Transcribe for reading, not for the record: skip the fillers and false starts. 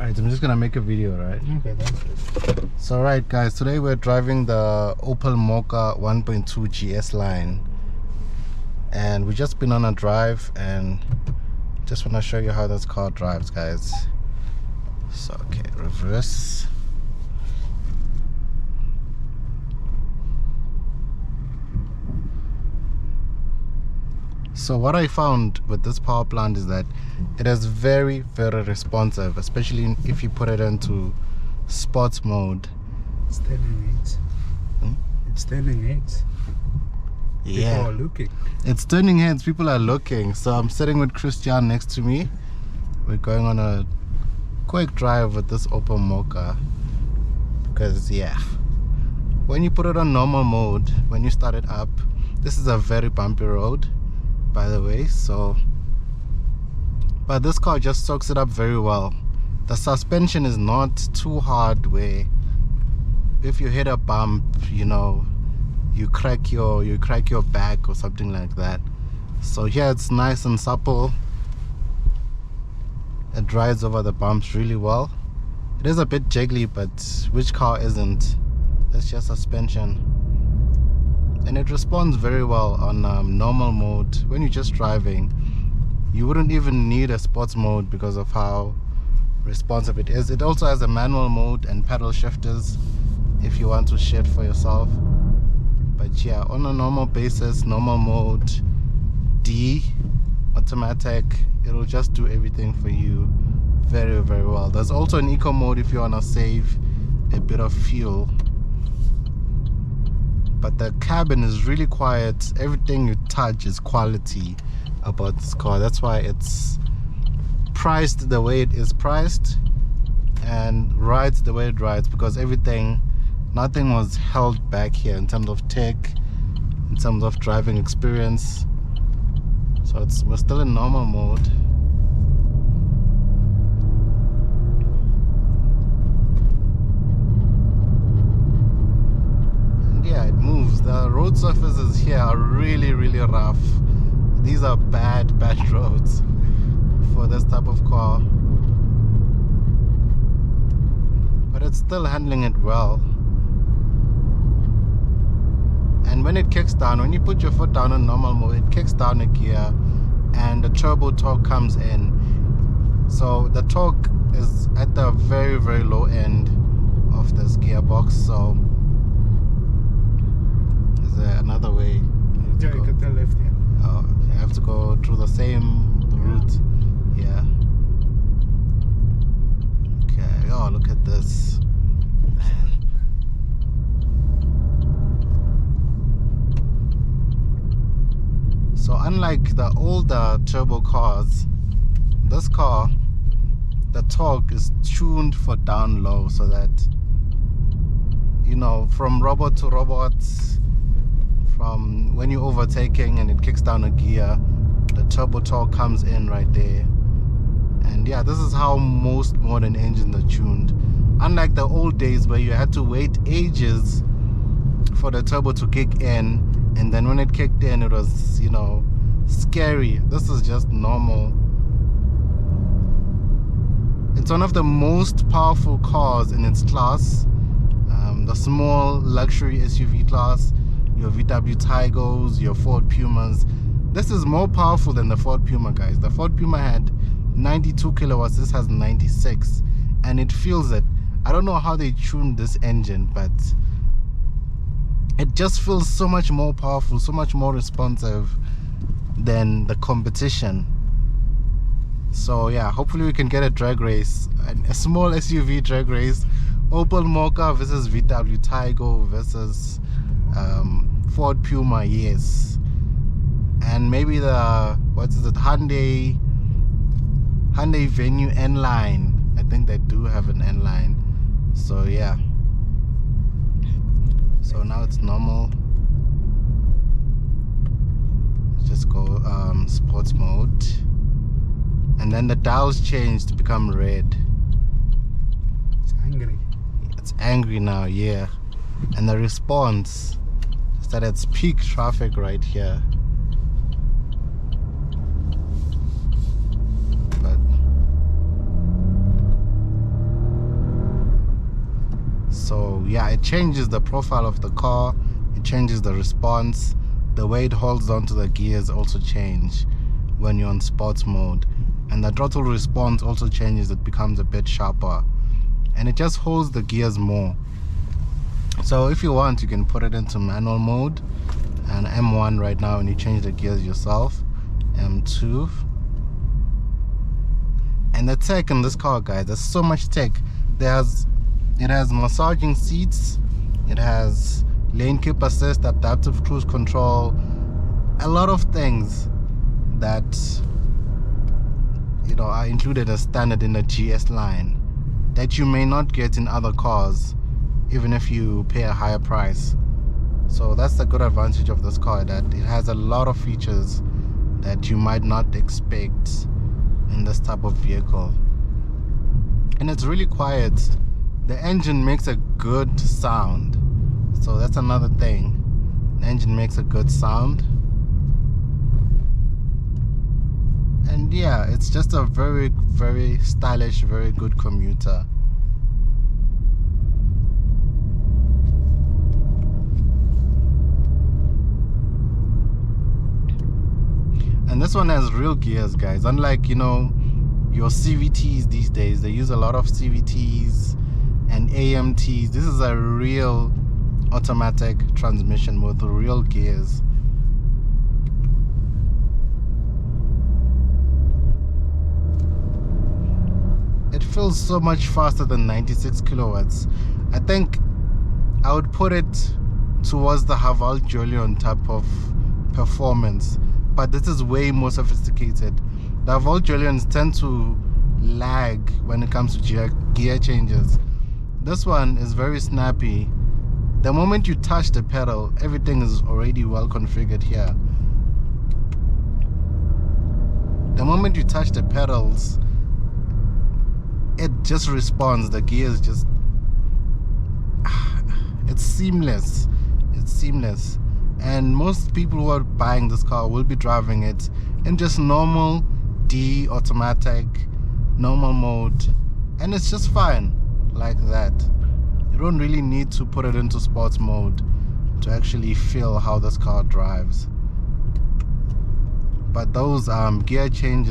Alright, I'm just gonna make a video, right? Okay, that's good. So right guys, today we're driving the Opel Mokka 1.2 GS line, and we just been on a drive and just want to show you how this car drives, guys. So okay, reverse. So what I found with this power plant is that it is very, very responsive, especially if you put it into sports mode. It's turning heads. It's turning heads. Yeah. People are looking. It's turning heads, people are looking. So I'm sitting with Christian next to me. We're going on a quick drive with this Opel Mokka. Because yeah, when you put it on normal mode, when you start it up, this is a very bumpy road, by the way, so but this car just soaks it up very well. The suspension is not too hard where if you hit a bump, you know, you crack your back or something like that. So here it's nice and supple. It rides over the bumps really well. It is a bit jiggly, but which car isn't? It's just suspension. And it responds very well on normal mode. When you're just driving, you wouldn't even need a sports mode because of how responsive it is. It also has a manual mode and pedal shifters if you want to shift for yourself. But yeah, on a normal basis, normal mode, D, automatic, it'll just do everything for you very, very well. There's also an eco mode if you want to save a bit of fuel. But the cabin is really quiet. Everything you touch is quality about this car. That's why it's priced the way it is priced and rides the way it rides, because nothing was held back here in terms of tech, in terms of driving experience. So we're still in normal mode. Yeah, it moves. The road surfaces here are really, really rough. These are bad roads for this type of car, but it's still handling it well. And when it kicks down, when you put your foot down in normal mode, it kicks down a gear and the turbo torque comes in. So the torque is at the very, very low end of this gearbox. So another way? Yeah, you can turn left here. Oh, you have to go through the same route. Yeah. Okay. Oh, look at this. Man. So unlike the older turbo cars, this car, the torque is tuned for down low, so that, you know, from robot to robot, from when you're overtaking and it kicks down a gear, the turbo torque comes in right there. And yeah, this is how most modern engines are tuned. Unlike the old days where you had to wait ages for the turbo to kick in, and then when it kicked in, it was, you know, scary. This is just normal. It's one of the most powerful cars in its class. The small luxury SUV class, your VW Tigos, your Ford Pumas. This is more powerful than the Ford Puma, guys. The Ford Puma had 92 kilowatts. This has 96, and it feels it. I don't know how they tuned this engine, but it just feels so much more powerful, so much more responsive than the competition. So yeah, hopefully we can get a drag race, a small SUV drag race. Opel Mokka versus VW Tiggo versus Ford Puma, yes. And maybe the, what is it, Hyundai Venue N line. I think they do have an N line. So yeah. So now it's normal. Let's just go sports mode. And then the dials change to become red. It's angry. It's angry now, yeah. And the response is that it's peak traffic right here. But So yeah, it changes the profile of the car, it changes the response, the way it holds onto the gears also change when you're on sports mode, and the throttle response also changes. It becomes a bit sharper and it just holds the gears more. So if you want, you can put it into manual mode, and M1 right now, and you change the gears yourself. M2. And the tech in this car, guys, there's so much tech. It has massaging seats, it has lane keep assist, adaptive cruise control, a lot of things that, you know, are included as standard in the GS line that you may not get in other cars, even if you pay a higher price. So that's the good advantage of this car, that it has a lot of features that you might not expect in this type of vehicle. And it's really quiet. The engine makes a good sound, so that's another thing. The engine makes a good sound. And yeah, it's just a very, very stylish, very good commuter. And this one has real gears, guys. Unlike, you know, your CVTs these days, they use a lot of CVTs and AMTs. This is a real automatic transmission with real gears. It feels so much faster than 96 kilowatts. I think I would put it towards the Haval Julian type of performance, but this is way more sophisticated. The Haval Julians tend to lag when it comes to gear changes. This one is very snappy. The moment you touch the pedal, everything is already well configured here. The moment you touch the pedals, it just responds. The gears just, it's seamless. It's seamless. And most people who are buying this car will be driving it in just normal D automatic normal mode, and it's just fine like that. You don't really need to put it into sports mode to actually feel how this car drives. But those gear changes